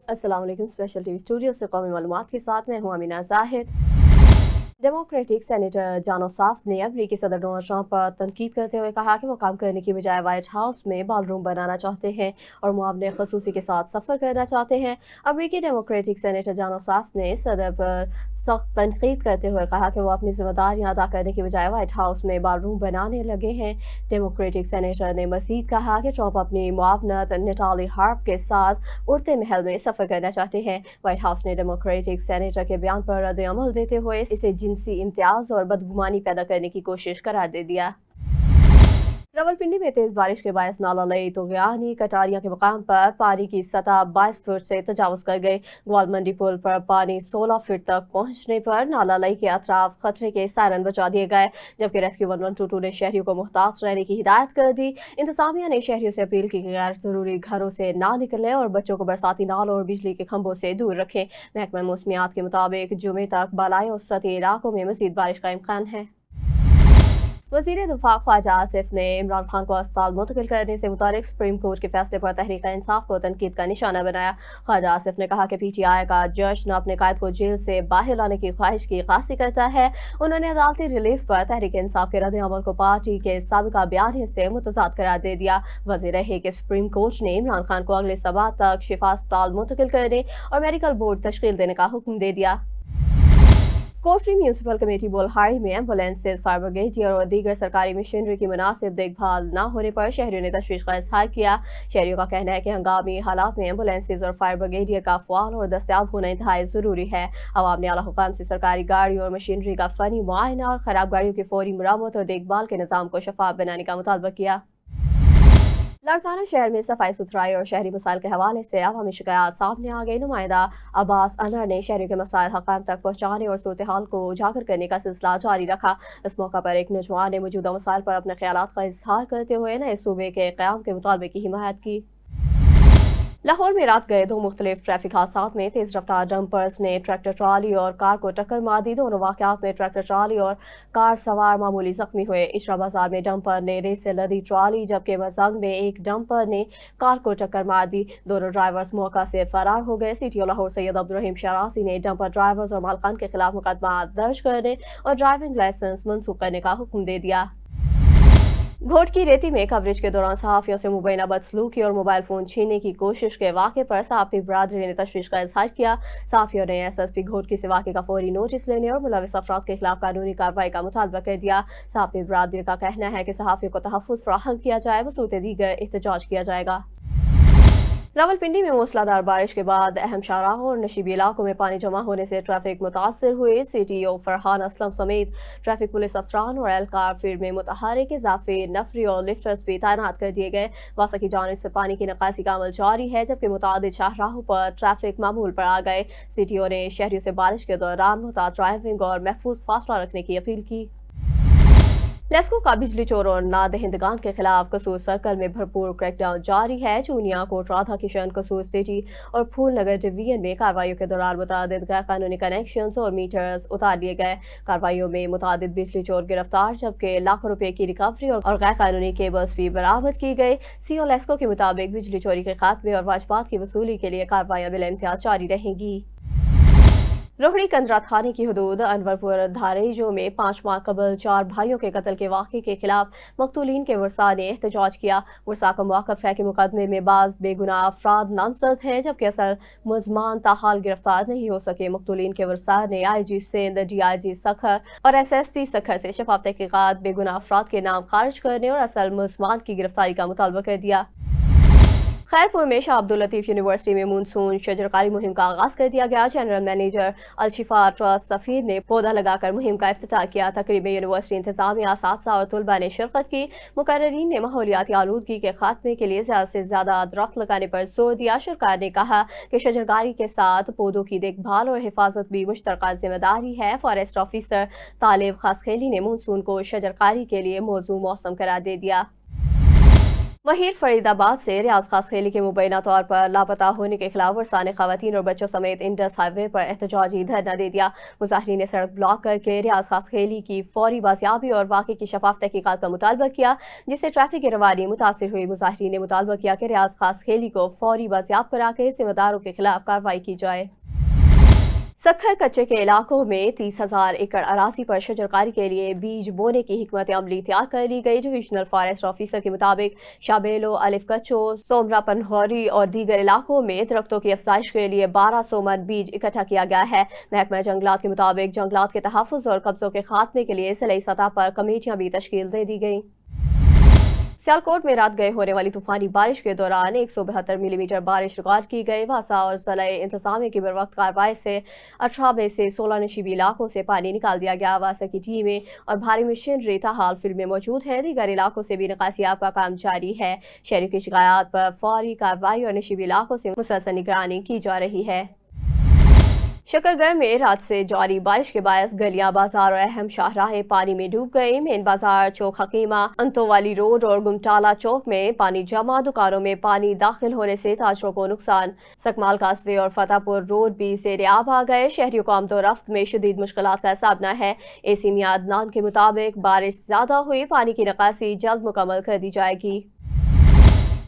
अस्सलाम वालेकुम। Special TV studio से कौमी मालूमात के साथ मैं हूँ अमीना जाहिद। डेमोक्रेटिक सेनेटर जानो साफ ने अमरीकी सदर डोनाल्ड ट्रंप पर तनकीद करते हुए कहा कि वो काम करने की बजाय व्हाइट हाउस में बालरूम बनाना चाहते हैं और मुआवने खसूसी के साथ सफर करना चाहते हैं। अमरीकी डेमोक्रेटिक सेनेटर जानो साफ ने सदर पर सख्त तनकीद करते हुए कहा कि वो अपनी जिम्मेदारियां अदा करने की बजाय व्हाइट हाउस में बालरूम बनाने लगे हैं। डेमोक्रेटिक सेनेटर ने मजीद कहा कि ट्रंप अपनी मुआवनत नेटाली हार्प के साथ उड़ते महल में सफर करना चाहते हैं। व्हाइट हाउस ने डेमोक्रेटिक सेनेटर के बयान पर रद्द अमल देते हुए इसे जिनसी इम्तियाज और बदगुमानी पैदा करने की कोशिश करार दे दिया। रावलपिंडी में तेज बारिश के बायस नाला लई तो गयानी कटारिया के मकाम पर पानी की सतह 22 फुट से तजावज कर गई। ग्वाल मंडी पुल पर पानी 16 फीट तक पहुंचने पर नाला लई के अतराफ खतरे के सायरन बचा दिए गए, जबकि रेस्क्यू 1122 ने शहरियों को मुहताज रहने की हिदायत कर दी। इंतजामिया ने शहरियों से अपील की कि गैर जरूरी घरों से ना निकलें और बच्चों को बरसाती नालों और बिजली के खंभों से दूर रखें। महकमा मौसमियात के मुताबिक जुमे तक बालाई और सती इलाकों में मजीद बारिश का इम्कान है। वज़ीर दिफा ख्वाजा आसिफ ने इमरान खान को अस्पताल मुंतकिल करने से मुतालिक सुप्रीम कोर्ट के फैसले पर तहरीक इंसाफ को तनकीद का निशाना बनाया। ख्वाजा आसिफ ने कहा कि PTI का जश्न अपने कायद को जेल से बाहर लाने की ख्वाहिश की खासी करता है। उन्होंने अदालती रिलीफ पर तहरीक इंसाफ के रद्द अमल को पार्टी के साबिका बयान से मुतजाद करार दे दिया। वज़ीर रहे कि सुप्रीम कोर्ट ने इमरान खान को अगले सबात तक शिफा अस्पताल मुंतकिल करने और मेडिकल बोर्ड तश्कील देने का हुक्म दे दिया। कोटरी म्यूनसिपल कमेटी बुल्हाड़ी में एम्बुलेंसेज, फायर ब्रिगेड और दीगर सरकारी मशीनरी की मुनासिब देखभाल न होने पर शहरियों ने तशवीश का इजहार किया। शहरियों का कहना है कि हंगामी हालात में एम्बुलेंसेज और फायर ब्रिगेडियर का फ़आल और दस्तयाब होना इंतहाई ज़रूरी है। अवाम ने आला हुकाम से सरकारी गाड़ी और मशीनरी का फ़नी मुआयना और ख़राब गाड़ियों की फौरी मरम्मत और देखभाल के निज़ाम को शफाफ बनाने का मुतालबा किया। लाड़काना शहर में सफाई सुथराई और शहरी मसाइल के हवाले से अवामी शिकायत सामने आ गई। नुमाइंदा अब्बास अनवर ने शहरियों के मसाइल हकाम तक पहुँचाने और सूरत हाल को उजागर करने का सिलसिला जारी रखा। इस मौका पर एक नौजवान ने मौजूदा मसाइल पर अपने ख्यालात का इजहार करते हुए नए सूबे के क़याम के मुतालबे की हिमायत की। लाहौर में रात गए 2 मुख्तलिफ ट्रैफिक हादसात में तेज रफ्तार डंपर्स ने ट्रैक्टर ट्राली और कार को टक्कर मार दी। दोनों वाक़यात में ट्रैक्टर ट्राली और कार सवार मामूली जख्मी हुए। इशरा बाजार में डंपर ने रेस से लदी ट्राली, जबकि मजंग में एक डंपर ने कार को टक्कर मार दी। दोनों ड्राइवर्स मौका से फरार हो गए। CTO लाहौर सैयद अब्दुर्रहीम शरासी ने डंपर ड्राइवर्स और मालकान के खिलाफ मुकदमा दर्ज करने और ड्राइविंग लाइसेंस मनसूख करने का हुक्म दे दिया। घोट की रेती में कवरेज के दौरान सहाफ़ियों से मुबैना बदसलूकी और मोबाइल फ़ोन छीनने की कोशिश के वाक़े पर सहाफ़ी बरादरी ने तशवीश का इजहार किया। सहाफ़ियों ने SSP घोट की वाक़े का फौरी नोटिस लेने और मुलविस अफराद के खिलाफ कानूनी कार्रवाई का मुतालबा कर दिया। सहाफ़ी बरादरी का कहना है कि सहाफ़ियों को तहफ़्फ़ुज़ फराहम किया जाए, वसूलत दीगर एहतजाज किया जाएगा। रावलपिंडी में मूसलाधार बारिश के बाद अहम शाहराहों और नशीबी इलाकों में पानी जमा होने से ट्रैफिक मुतासर हुए। CTO फरहान असलम समेत ट्रैफिक पुलिस अफसरान और एहलकार फील्ड में मुतहरिक इजाफे नफरी और लिफ्टर्स भी तैनात कर दिए गए। वासा की जानिब से पानी की निकासी का अमल जारी है, जबकि मुतादिद शाहराहों पर ट्रैफिक मामूल पर आ गए। CTO ने शहरियों से बारिश के दौरान मुहतात ड्राइविंग और महफूज फासला रखने की अपील की। लेस्को का बिजली चोरों और नादहिंदगान के खिलाफ कसूर सर्कल में भरपूर क्रैकडाउन जारी है। चूनिया, कोट राधा किशन, कसूर सिटी और फूल नगर डिवीजन में कार्रवाइयों के दौरान मुतादिद गैर कानूनी कनेक्शंस और मीटर्स उतार लिए गए। कार्रवाइयों में मुतादिद बिजली चोर गिरफ्तार, जबकि लाखों रुपए की रिकवरी और गैर कानूनी केबल्स भी बरामद की गई। CO लेस्को के मुताबिक बिजली चोरी के खात्मे और वाजबात की वसूली के लिए कार्रवाइयां बिला इम्तियाज जारी रहेंगी। रोहड़ी कंदरा थाने की हदूद अनवरपुर धारेजो में 5 माह कबल 4 भाइयों के कत्ल के वाक़े के खिलाफ मकतूलीन के वर्सा ने एहतजाज किया। वर्सा का मौक़िफ़ है कि मुकदमे में बाज़ बेगुनाह अफराद नामज़द हैं, जबकि असल मुल्ज़मान ताहाल गिरफ्तार नहीं हो सके। मकतूलीन के वर्सा ने IG सिंध, DIG सखर और SSP सखर से शफाफ तहक़ीक़ात, बेगुनाह अफराद के नाम खारिज करने और असल मुल्ज़मान की गिरफ्तारी का मुतालबा कर दिया। खैरपुर में शाह अब्दुल लतीफ़ यूनिवर्सिटी में मानसून शजरकारी मुहिम का आगाज कर दिया गया। जनरल मैनेजर अलशिफा ट्रस्ट सफ़ीर ने पौधा लगाकर मुहिम का इफ्तिताह किया। तकरीब में यूनिवर्सिटी इंतजामिया, असातिज़ा और तलबा ने शिरकत की। मुकर्ररीन ने माहौलियाती आलूदगी के खात्मे के लिए ज़्यादा से ज़्यादा दरख्त लगाने पर जोर दिया। सरकार ने कहा कि शजरकारी के साथ पौधों की देखभाल और हिफाजत भी मुश्तरका जिम्मेदारी है। फॉरेस्ट ऑफिसर तालिब खासखेली ने मानसून को शजरकारी के लिए मौजू मौसम करार दे दिया। वहीं फरीदाबाद से रियाज खास खेली के मुबैना तौर पर लापता होने के खिलाफ वर्षा ने खवातीन और बच्चों समेत इंडस हाईवे पर एहतजाजी धरना दे दिया। मुजाहिरीन ने सड़क ब्लॉक करके रियाज खास खेली की फौरी बाजियाबी और वाक़े की शफाफ तहकीकात का मुतालबा किया, जिससे ट्रैफिक की रवानी मुतासिर हुई। मुजाहिरीन ने मुतालबा किया कि रियाज खास खेली को फौरी बाजियाब करा के जिम्मेदारों के खिलाफ कार्रवाई की जाए। सखर कच्चे के इलाकों में 30,000 एकड़ अराजी पर शजरकारी के लिए बीज बोने की हिकमत अमली तैयार कर ली गई। डिविजनल फॉरेस्ट ऑफिसर के मुताबिक शाबेलो, अलिफ कच्चो, सोमरा पनहौरी और दीगर इलाकों में दरख्तों की अफजाइश के लिए 1200 मन बीज इकट्ठा किया गया है। महकमा जंगलात के मुताबिक जंगलात के तहफ़्फ़ुज़ और कब्जों के खात्मे के लिए ज़िली सतह पर कमेटियां भी तश्कील दे दी गई। सियालकोट में रात गए होने वाली तूफानी बारिश के दौरान 172 मिलीमीटर बारिश रिकॉर्ड की गई। वासा और ज़िले इंतजामिया की बरवक्त कार्रवाई से 18 में से 16 नशीबी इलाकों से पानी निकाल दिया गया। वासा की टीमें और भारी मशीनरी ताहाल फील्ड में मौजूद है। दीगर इलाकों से भी निकासियाब का काम जारी है। शहरी की शिकायत पर फौरी कार्रवाई और नशीबी इलाकों से मुसलसल निगरानी की जा रही है। शकरगढ़ में रात से जारी बारिश के बायस गलियां, बाजार और अहम शाहराहें पानी में डूब गई। मेन बाजार, चौक हकीमा, अंतोवाली रोड और गुमटाला चौक में पानी जमा। दुकानों में पानी दाखिल होने से ताजरों को नुकसान। सकमाल कासवे और फतेहपुर रोड भी ज़ेर-ए-आब आ गए। शहरियों को आमदोरफ्त में शदीद मुश्किलात का सामना है। एसी मियां अदनान के मुताबिक बारिश ज्यादा हुई, पानी की निकासी जल्द मुकम्मल कर दी जाएगी।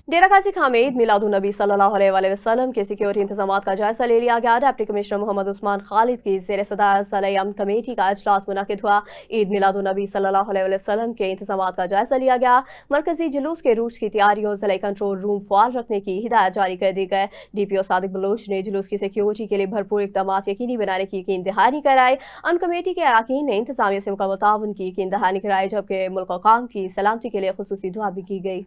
डेरा गाजी खां में ईद मिलादुन्नबी सल्लल्लाहु अलैहि वसल्लम के सिक्योरिटी इंतजामात का जायजा ले लिया गया। डिप्टी कमिश्नर मोहम्मद उस्मान खालिद की ज़ेर सदारत ज़िला अमन कमेटी का इजलास मुनक़िद हुआ। ईद मिलादुन्नबी सल्लल्लाहु अलैहि वसल्लम के इंतजामात का जायजा लिया गया। मरकजी जुलूस के रूट की तैयारियों, ज़िला कंट्रोल रूम फ़ाल रखने की हिदायत जारी कर दी गई। DPO सादिक बलोच ने जुलूस की सिक्योरिटी के लिए भरपूर इक़दाम यकीनी बनाने की यकीन दहानी कराई। अमन कमेटी के अरकान ने इंतजामिया से मुकम्मल ताउन की यकीन दहानी कराई, जबकि मुल्क और कौम की सलामती के लिए खुसूसी दुआ भी की गई।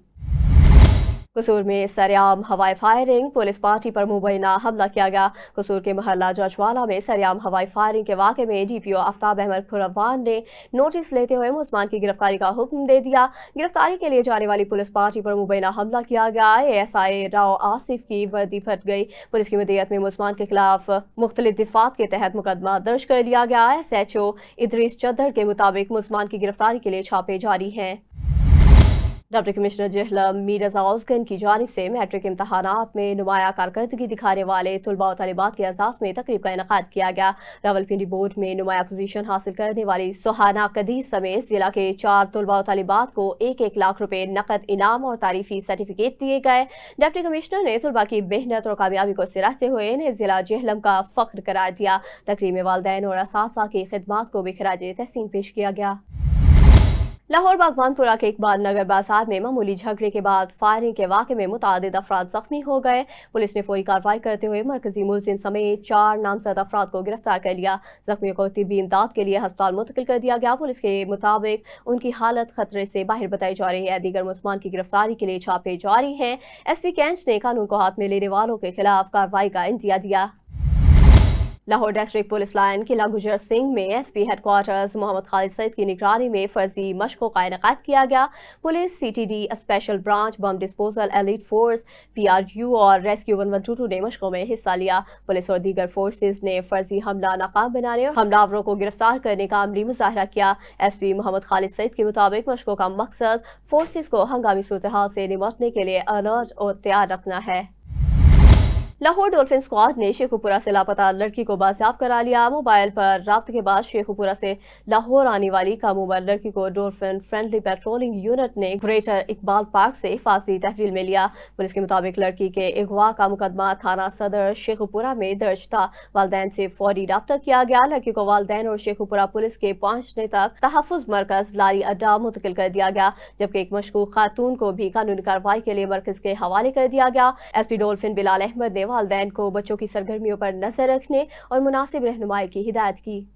कसूर में सरेआम हवाई फायरिंग, पुलिस पार्टी पर मुबैना हमला किया गया। कसूर के महल्ला जजवाला में सरेआम हवाई फायरिंग के वाक़े में DPO आफ्ताब अहमद खुरवान ने नोटिस लेते हुए मुलज़मान की गिरफ्तारी का हुक्म दे दिया। गिरफ्तारी के लिए जाने वाली पुलिस पार्टी पर मुबैना हमला किया गया। ASI राव आसिफ की वर्दी फट गई। पुलिस की मदीयत में मुलज़मान के खिलाफ मुख्तलिफ दिफ़ात के तहत मुकदमा दर्ज कर लिया गया। SHO इदरीस चद्दर के मुताबिक मुलज़मान की गिरफ्तारी के लिए छापे जारी हैं। डिप्टी कमिश्नर जेहलम मीर रज़ा उस्गन की जानिब से मैट्रिक इम्तहानात में नुमाया कारकर्दगी दिखाने वाले तुलबा और तालिबात के एजाज़ में तकरीब का इनेकाद किया गया। रावलपिंडी बोर्ड में नुमाया पोजीशन हासिल करने वाली सुहाना कदीर समेत जिला के 4 तुलबा और तालिबात को 1-1 लाख रुपए नकद इनाम और तारीफी सर्टिफिकेट दिए गए। डिप्टी कमिश्नर ने तुलबा की मेहनत और कामयाबी को सिराहते हुए इन्हें जिला जेहलम का फख्र करार दिया। तकरीब में वालिदैन और असातिज़ा की खिदमात को भी खिराज तहसीन पेश किया गया। लाहौर बागवानपुरा के इकबाल नगर बाजार में मामूली झगड़े के बाद फायरिंग के वाक़े में मुतादिद अफराद जख्मी हो गए। पुलिस ने फौरी कार्रवाई करते हुए मरकजी मुलजिम समेत 4 नामजद अफराद को गिरफ्तार कर लिया। जख्मियों को तिब्बी इमदाद के लिए अस्पताल मुंतकिल कर दिया गया। पुलिस के मुताबिक उनकी हालत खतरे से बाहर बताई जा रही है। दीगर मुलज़मान की गिरफ्तारी के लिए छापे जारी हैं। SP कैंच ने कानून को हाथ में लेने वालों के खिलाफ कार्रवाई का इंदिया दिया। लाहौर डिस्ट्रिक्ट पुलिस लाइन किला गुजर सिंह में SP हेडक्वार्टर्स मोहम्मद खालिद सईद की निगरानी में फर्जी मशकों का इनेकाद किया गया। Police, CTD special branch, bomb disposal elite force, PRU और रेस्क्यू 1122 ने मशकों में हिस्सा लिया। पुलिस और दीगर फोर्सेज ने फर्जी हमला नाकाम बनाने और हमलावरों को गिरफ्तार करने का अमली मुजाहरा किया। SP मोहम्मद खालिद सईद के मुताबिक मशकों का मकसद फोर्सेज को हंगामी सूरत हाल से निपटने के लिए अलर्ट और तैयार रखना है। लाहौर डॉल्फिन स्क्वाड ने शेखुपुरा से लापता लड़की को बाजियाब करा लिया। मोबाइल पर राब्ते के बाद शेखुपुरा से लाहौर आने वाली कम उम्र लड़की को डॉल्फिन फ्रेंडली पेट्रोलिंग यूनिट ने ग्रेटर इकबाल पार्क से हिफाजती तहवील में लिया। पुलिस के मुताबिक लड़की के अगवा का मुकदमा थाना सदर शेखुपुरा में दर्ज था। वालिदैन से फौरी राब्ता किया गया। लड़की को वालिदैन और शेखुपुरा पुलिस के पहुंचने तक तहफ़्फ़ुज़ मरकज लारी अड्डा मुंतकिल कर दिया गया, जबकि एक मशकूक खातून को भी कानूनी कार्रवाई के लिए मरकज के हवाले कर दिया गया। SP डॉल्फिन बिलाल अहमद ने वालिदैन को बच्चों की सरगर्मियों पर नजर रखने और मुनासिब रहनुमाई की हिदायत की।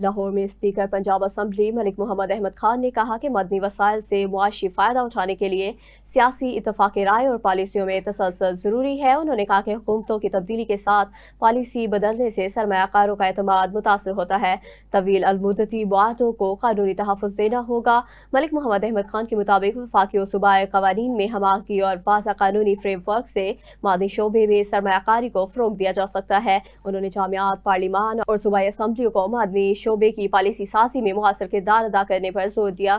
लाहौर में स्पीकर पंजाब असम्बली मलिक मोहम्मद अहमद खान ने कहा कि मदनी वसाइल से मुआशी फ़ायदा उठाने के लिए सियासी इत्तफ़ाक़ राय और पॉलिसियों में तसलसल ज़रूरी है। उन्होंने कहा कि हुकूमतों की तब्दीली के साथ पॉलिसी बदलने से सरमायाकारों का एतमाद मुतासर होता है। तवील अलमुद्दती मुआहदों को कानूनी तहफ़्फ़ुज़ देना होगा। मलिक मोहम्मद अहमद खान के मुताबिक वफ़ाक़ी और सूबाई क़वानीन में हमाकी और वाज़ा कानूनी फ्रेमवर्क से मादी शोबे में सरमायाकारी को फ़रोग़ दिया जा सकता है। उन्होंने जामियात, पार्लिमान और सूबाई असम्बलियों को मादी शोबे की पॉलिसी साजी में मुआसर किरदार अदा करने पर जोर दिया।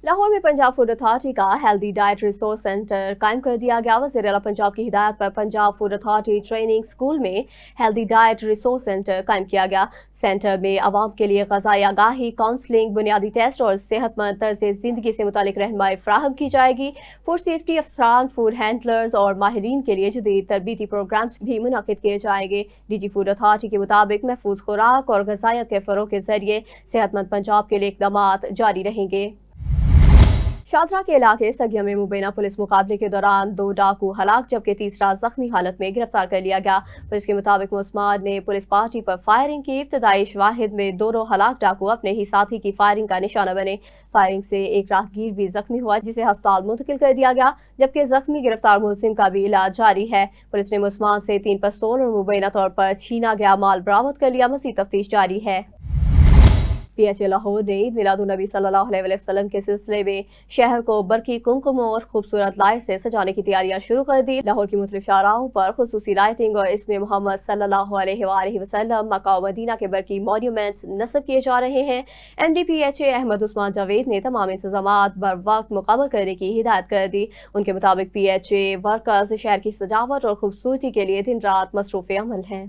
लाहौर में पंजाब फूड अथॉरिटी का हेल्दी डाइट रिसोर्स सेंटर कायम कर दिया गया। वज़ीर आला पंजाब की हिदायत पर Punjab food authority training school में हेल्दी डाइट रिसोर्स सेंटर कायम किया गया। सेंटर में आवाम के लिए ग़िज़ाई आगाही, काउंसलिंग, बुनियादी टेस्ट और सेहतमंद तर्ज़ ज़िंदगी से मुतालिक रहनुमाई फराहम की जाएगी। फूड सेफ्टी अफसरान, फूड हैंडलर्स और माहिरीन के लिए जदीद तरबीती प्रोग्राम्स भी मुनक़िद किए जाएंगे। डीजी फूड अथॉरिटी के मुताबिक महफूज खुराक और ग़िज़ायत के फ़रोग़ के ज़रिए सेहतमंद पंजाब के लिए इक़दामात जारी रहेंगे। शादरा के इलाके सगिया में मुबैना पुलिस मुकाबले के दौरान 2 डाकू हलाक जबकि तीसरा जख्मी हालत में गिरफ्तार कर लिया गया। पुलिस के मुताबिक मुस्मान ने पुलिस पार्टी पर फायरिंग की। इब्तदाई शवाहिद में दोनों हलाक डाकू अपने ही साथी की फायरिंग का निशाना बने। फायरिंग से एक राहगीर भी जख्मी हुआ जिसे अस्पताल मुंतकिल कर दिया गया, जबकि जख्मी गिरफ्तार मुलजिम का भी इलाज जारी है। पुलिस ने मुस्मान से 3 पिस्तौल और मुबैना तौर पर छीना गया माल बरामद कर लिया। मज़ीद तफ्तीश जारी है। PHA लाहौर ने ईद मिलादुन्नबी सल्लल्लाहु अलैहि वसल्लम के सिलसिले में शहर को बरकी कुमकुम और खूबसूरत लाइट से सजाने की तैयारियां शुरू कर दी। लाहौर की मुख्तलिफ शाहराहों पर खुसूसी लाइटिंग और इसमें मोहम्मद सल्लल्लाहु अलैहि वसल्लम, मक्का और मदीना के बरकी मॉन्यूमेंट्स नस्ब किए जा रहे हैं। MD PHA अहमद उस्मान जावेद ने तमाम इंतजामात बर वक्त मुकम्मल करने की हिदायत कर दी। उनके मुताबिक PHA वर्कर्स शहर की सजावट और खूबसूरती के लिए दिन रात मसरूफ़ अमल हैं।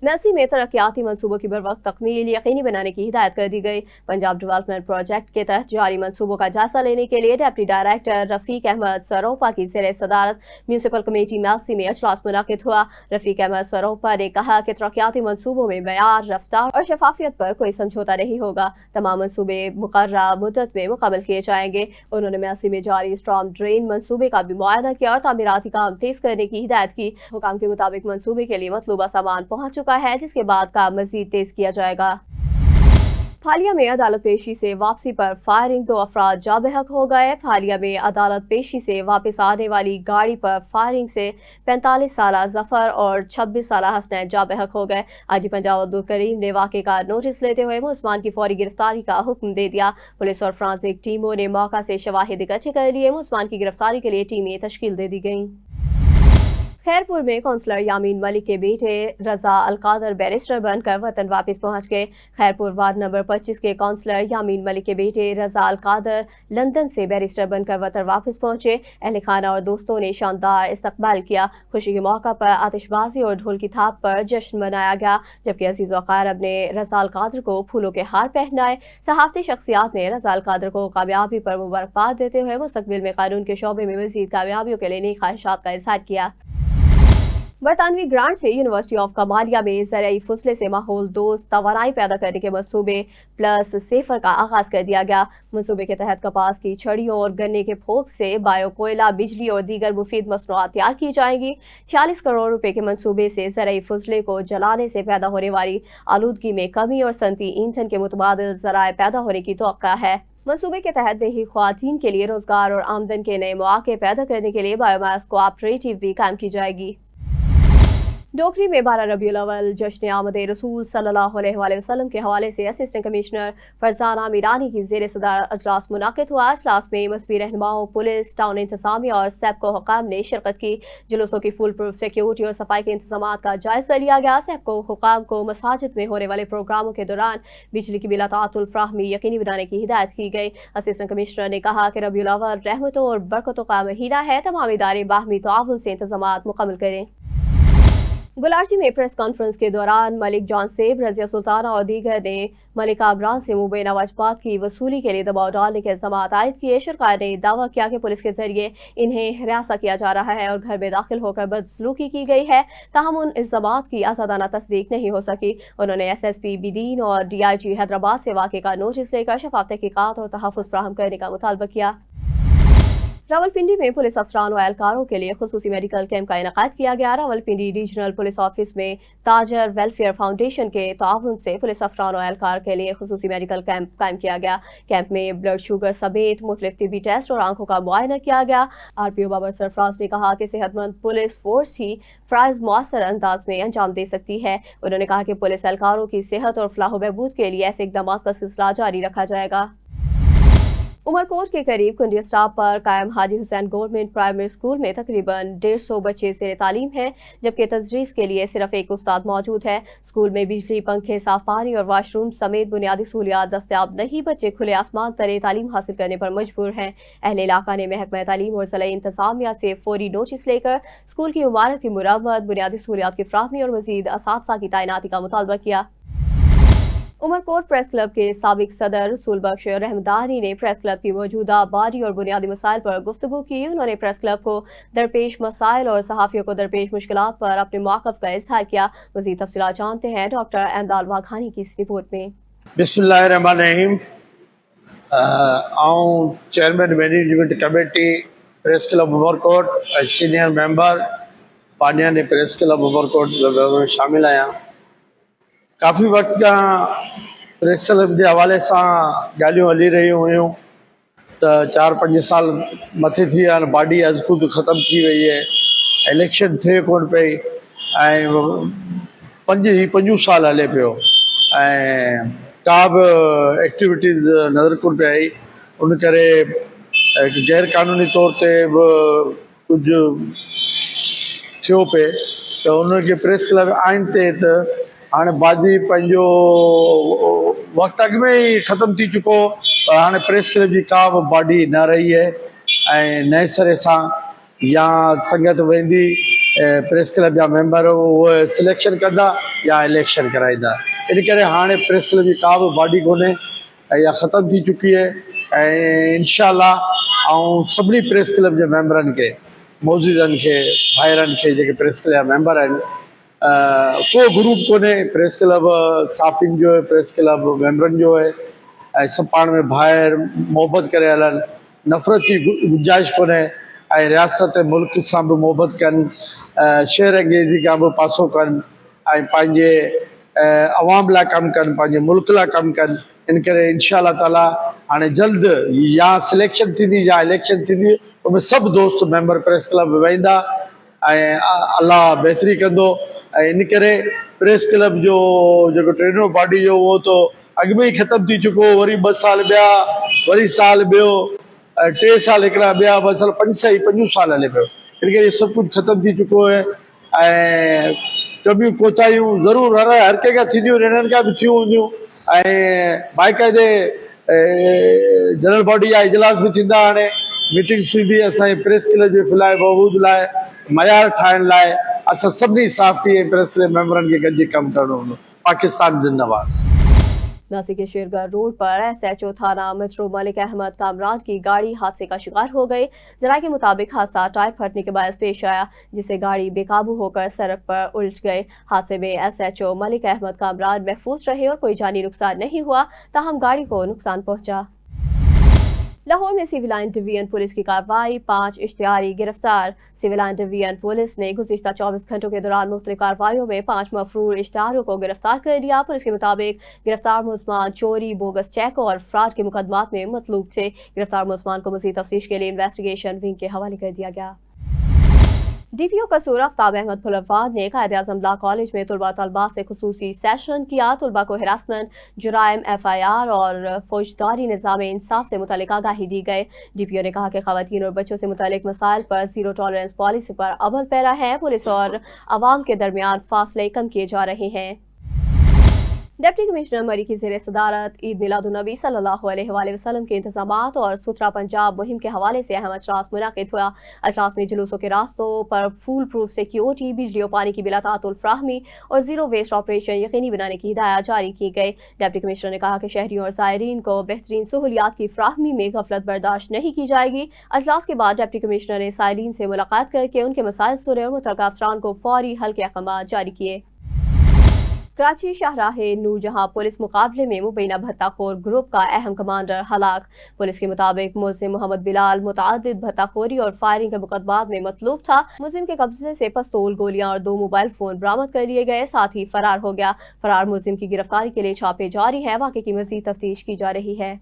मेलसी में तरक्याती मनसूबों की बर वक्त तकमील यकीनी बनाने की हिदायत कर दी गई। पंजाब डेवलपमेंट प्रोजेक्ट के तहत जारी मनसूबों का जायजा लेने के लिए डिप्टी डायरेक्टर रफीक अहमद सरोपा की ज़ेर सदारत म्यूनसिपल कमेटी मेलसी में अजलास मुनक़िद हुआ। रफीक अहमद सरोपा ने कहा कि तरक्याती मनसूबों में मयार, रफ्तार और शफाफियत पर कोई समझौता नहीं होगा। तमाम मनसूबे मुकर्ररा मुद्दत में मुकम्मल किए जाएंगे। उन्होंने मेलसी में जारी स्टॉर्म ड्रेन मनसूबे का भी मुआयना किया और तामीराती काम तेज करने की हिदायत की। हुकाम के मुताबिक मनसूबे के लिए मतलूबा सामान पहुँच चुका है, जिसके बाद काम मजीद तेज किया जाएगा। फालिया में अदालत पेशी से वापसी पर फायरिंग, 2 अफराद जा बेहक हो गए। फालिया में अदालत पेशी से वापस आने वाली गाड़ी पर फायरिंग से 45 साला जफर और 26 साला हसनैन जा बेहक हो गए। आजी पंजाब अब्दुल करीम ने वाक़े का नोटिस लेते हुए मुलज़मान की फौरी गिरफ्तारी का हुक्म दे दिया। पुलिस और फ्रांसिक टीमों ने मौका से शवाहिद इकट्ठे कर लिए। मुलज़मान की गिरफ्तारी के लिए टीमें तश्कील दे दी गईं। खैरपुर में काउंसलर यामीन मलिक के बेटे रजा अलकादर बैरिस्टर बनकर वतन वापस पहुंच गए। खैरपुर वार्ड नंबर 25 के काउंसलर यामीन मलिक के बेटे रजा अलकादर लंदन से बैरिस्टर बनकर वतन वापस पहुंचे। अहले खाना और दोस्तों ने शानदार इस्तकबाल किया। खुशी के मौका पर आतिशबाजी और ढोल की थाप पर जश्न मनाया गया, जबकि अजीज वक़ारब ने रजा अलकादर को फूलों के हार पहनाए। सहाफ़ती शख्सियात ने रजा अलकादर को कामयाबी पर मुबारकबाद देते हुए मुस्तक़बिल में कानून के शोबे में मज़ीद कामयाबियों के लिए नई ख्वाहिशात का इज़हार किया। बरतानवी ग्रांट से यूनिवर्सिटी ऑफ कमालिया में ज़राई फुसले से माहौल दोस्त तवानाई पैदा करने के मंसूबे प्लस सेफर का आगाज़ कर दिया गया। मंसूबे के तहत कपास की छड़ियों और गन्ने के फोक से बायो कोयला, बिजली और दीगर मुफीद मसनूआत तैयार की जाएंगी। 46 करोड़ रुपए के मंसूबे से ज़राई फुसले को जलाने से पैदा होने वाली आलूदगी में कमी और सनती ईंधन के मुतबादिल ज़राए पैदा होने की तवक्का है। मंसूबे के तहत देही ख्वातीन के लिए रोजगार और आमदन के नए मौके पैदा करने के लिए बायोमास कोऑपरेटिव भी कायम की जाएगी। डोकरी में 12 रबीउल अव्वल जश्न आमद रसूल सल्लल्लाहु अलैहि वसल्लम के हवाले से असिस्टेंट कमिश्नर फरजाना मीरानी की ज़ेर सदारत अजलास मुनक़िद हुआ। अजलास में मजहबी रहनुमाओं, पुलिस, टाउन इंतजामिया और सैपको हुकाम ने शिरकत की। जुलूसों की फुल प्रूफ सिक्योरिटी और सफाई के इंतजाम का जायजा लिया गया। सैपको हुकाम को मसाजिद में होने वाले प्रोग्रामों के दौरान बिजली की बिलातातुल फ्राहमी यकीनी बनाने की हिदायत की गई। असिस्टेंट कमिश्नर ने कहा कि रबीउल अव्वल रहमतों और बरकतों का महीना है। तमाम इदारे बाहमी ताउन से इंतजामात मुकम्मल करें। गुलारजी में प्रेस कॉन्फ्रेंस के दौरान मलिक जॉन सेब, रजिया सुल्ताना और दीगर ने मलिका अबरार से मुबैना वाजबात की वसूली के लिए दबाव डालने के इल्जाम आयद किए। सरकार ने दावा किया कि पुलिस के जरिए इन्हें हिरासा किया जा रहा है और घर में दाखिल होकर बदसलूकी की गई है, ताहम उन इल्जामात की आज़ादाना तस्दीक नहीं हो सकी। उन्होंने SSP बिदीन और DIG हैदराबाद से वाक़े का नोटिस लेकर शफाफ तहकीकात और तहफ़्फ़ुज़ फराहम करने का मुतालबा किया। रावलपिंडी में पुलिस अफसरान और एहलकारों के लिए खुसूसी मेडिकल कैंप का इनेकाद किया गया। रावलपिंडी रीजनल पुलिस ऑफिस में ताजर वेलफेयर फाउंडेशन के ताउन से पुलिस अफसरान और एहलकार के लिए खुसूसी मेडिकल कैंप कायम किया गया। कैंप में ब्लड शुगर समेत मुख्तलिफ तिब्बी टेस्ट और आंखों का मुआयना किया गया। RPO बाबर सरफराज ने कहा कि सेहतमंद पुलिस फोर्स ही फ़राइज़ मुअस्सर अंदाज में अंजाम दे सकती है। उन्होंने कहा कि पुलिस एहलकारों की सेहत और फलाह बहबूद के लिए ऐसे इक़दाम का सिलसिला जारी रखा जाएगा। उमरकोट के करीब कुंडी स्टॉप पर कायम Haji Hussain government primary school में तकरीबन 150 बच्चे ज़ेर तालीम हैं, जबकि तदरीस के लिए सिर्फ एक उस्ताद मौजूद है। स्कूल में बिजली, पंखे, साफ पानी और वाशरूम समेत बुनियादी सहूलियात दस्तयाब नहीं। बच्चे खुले आसमान तले तालीम हासिल करने पर मजबूर हैं। अहले इलाका ने महकमा तालीम और ज़िला इंतज़ामिया से फौरी नोटिस लेकर स्कूल की इमारत की मुरम्मत, बुनियादी सहूलियात की फराहमी और मज़ीद असातिज़ा की तैनाती का मुतालबा किया। उमरकोट प्रेस क्लब के साबिक सदर रसूल बख्श रहमदानी ने प्रेस क्लब की मौजूदा आबादी और बुनियादी मसाइल पर गुफ्तगू की। उन्होंने प्रेस क्लब को दरपेश मसाइल और सहाफ़ियों को दरपेश मुश्किलात पर अपने मौक़िफ़ का इज़हार किया। मज़ीद तफ़सीलात जानते हैं डॉक्टर अहमदाल वाघानी की इस रिपोर्ट में। बिस्मिल्लाहिर्रहमानिर्रहीम। आऊं chairman management committee press club Umarkot, senior member पानियानी प्रेस क्लब उमरकोट में शामिल आया। काफ़ी वक्त का प्रेस क्लब के हवाले से गालियों हली रही हुई तो 4-5 साल मथे थी बॉडी अज खुद ख़त्म थी वही है। इलेक्शन थे कोन पई ऐं 5 साल हले पियो ऐं का भी एक्टिविटीज़ नज़र कोन पे आई। उन करे गैर कानूनी तौर ते कुछ थियो पे तो उनके प्रेस क्लब आइन ते हाँ बाजी पंजो वक्त अग में ही ख़त्म थी चुको। पर हाँ प्रेस क्लब की का भी बॉडी न रही है ऐं नए सिरे से या संगत वेंदी प्रेस क्लब जा मेंबर वो सिलेक्शन कंदा या इलेक्शन कराईंदा। इन करे हाँ प्रेस क्लब की का भी बॉडी कोन्हे या ख़त्म थी चुकी है। इंशाअल्लाह आऊं सभी प्रेस क्लब के मेंबरन के मौजूदन के भाइरन के जो प्रेस क्लब मेंबर आहिनि को ग्रुप कोने प्रेस क्लब साफ़िन जो है, प्रेस क्लब मेंबरन जो है सब पाण में भाइर मोहब्बत करे हलन। नफ़रत की गुंजाइश कोने रियासत मुल्क से भी मोहब्बत कन, शेर अंगेज़ी का भी पासो कन पांजे अवाम ला कम कन, पांजे मुल्क ला कम कन। इन करे इंशाअल्लाह ताला हाँ जल्द या सिलेक्शन थी या इलेक्शन थी उनमें सब दोस्त मेंबर प्रेस क्लब वेंदा। अल्लाह बेहतरी कंदो। इन करे प्रेस क्लब जो ट्रेनर बॉडी जो वो तो अग में ही ख़त्म थी चुको। वरी 2 साल ॿिया, वरी साल ॿियो, 3 साल हिकिड़ा ॿिया, 2 साल 5 साल हले पियो। इन करे सब कुछ ख़त्म थी चुको है। कमियूं कोताहियूं ज़रूर हर कंहिंखां थींदियूं, हिननि खां बि थियूं हूंदियूं। बाक़ाइदे जनरल बॉडी जा इजलास भी थींदा। हाँ मीटिंग थींदी असांजे प्रेस क्लब जे फिलाए बहबूद लाइ, मयार ठाहिण लाइ। असां सभिनी साफ़ी प्रेस क्लब मेंबरनि खे गॾिजी कमु करणो हूंदो। पाकिस्तान जिंदाबाद। नासिक के शेरगढ़ रोड पर SHO थाना मेट्रो मलिक अहमद कामरान की गाड़ी हादसे का शिकार हो गई। जरा के मुताबिक हादसा टायर फटने के बायस पेश आया, जिससे गाड़ी बेकाबू होकर सड़क पर उलट गई। हादसे में SHO मलिक अहमद कामरान महफूज रहे और कोई जानी नुकसान नहीं हुआ, ताहम गाड़ी को नुकसान पहुंचा। लाहौर में सिविल लाइन डिवीजन पुलिस की कार्रवाई, 5 इश्तिहारी गिरफ्तार। सिविल लाइन डिवीजन पुलिस ने गुज़िश्ता 24 घंटों के दौरान मुख्तलिफ कार्रवाइयों में 5 मफरूर इश्तिहारों को गिरफ्तार कर लिया। पुलिस के मुताबिक गिरफ्तार मुलजमान चोरी, बोगस चेक और फ्रॉड के मुकदमात में मतलूब थे। गिरफ्तार मुलजमान को मज़ीद तफ्तीश के लिए इन्वेस्टिगेशन विंग के हवाले कर दिया गया। DPO कसूर आफ्ताब अहमद फुलवाद ने कायद-ए-आज़म लॉ कॉलेज में तुलबा तलबात से खुसूसी सेशन किया। तुलबा को हिरासमेंट, जुराइम, FIR और फौजदारी निज़ाम इंसाफ से मुतल्लिक आगाही दी गई। DPO ने कहा कि ख़वातीन और बच्चों से मुतल्लिक मसाइल पर ज़ीरो टॉलरेंस पॉलिसी पर अमल पैरा है। पुलिस और अवाम के दरमियान फासले कम किए जा रहे हैं। डिप्टी कमिश्नर मरी की ज़ेर सदारत ईद मिलादुन्नबी सल्लल्लाहु अलैहि वसल्लम के इंतजामात और सुथरा पंजाब मुहिम के हवाले से अहम अजलास मुनाकिद हुआ। अजलास में जुलूसों के रास्तों पर फूल प्रूफ सिक्योरिटी, बिजली और पानी की बिला तातुल फ्राहमी और जीरो वेस्ट ऑपरेशन यकीनी बनाने की हिदायत जारी की गई। डिप्टी कमिश्नर ने कहा कि शहरियों और ज़ायरीन को बेहतरीन सहूलियात की फ्राहमी में गफलत बर्दाश्त नहीं की जाएगी। अजलास के बाद डिप्टी कमिश्नर ने साइलिन से मुलाकात करके उनके मसाइल सुने और मुतल्लिका अफसरान को फौरी हल के अहकाम जारी किए। कराची शाहराहे नूरजहां पुलिस मुकाबले में मुबैना भत्ताखोर ग्रुप का अहम कमांडर हलाक। पुलिस के मुताबिक मुलजिम मोहम्मद बिलाल मुतअद्दिद भत्ताखोरी और फायरिंग के मुकदमात में मतलूब था। मुलजिम के कब्जे से पिस्तौल, गोलियां और 2 मोबाइल फोन बरामद कर लिए गए, साथ ही फरार हो गया। फरार मुलजिम की गिरफ्तारी के लिए छापे जारी है। वाक़े की मज़ीद तफ्तीश की जा रही है।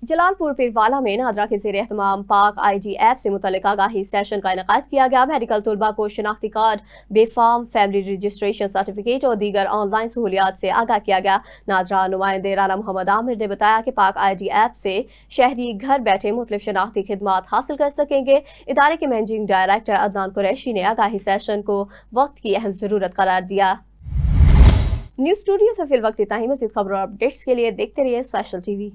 जलालपुर पीरवाला में नादरा के ज़ेर एहतमाम पाक ID ऐप से मुतल्लिक आगाही सेशन का इनेकाद किया गया। मेडिकल तलबा को शनाख्ती कार्ड, बेफार्म, फैमिली रजिस्ट्रेशन सर्टिफिकेट और दीगर ऑनलाइन सहूलियात से आगाह किया गया। नादरा नुमाइंदे राना मोहम्मद आमिर ने बताया कि पाक ID ऐप से शहरी घर बैठे मुख्तलिफ शनाख्ती खिदमात हासिल कर सकेंगे। इदारे के मैनेजिंग डायरेक्टर अदनान कुरैशी ने आगाही सेशन को वक्त की अहम ज़रूरत करार दिया। न्यूज़ स्टूडियो से फिल वक्त इतना ही। मज़ीद खबरों और अपडेट्स के लिए देखते रहिए स्पेशल TV।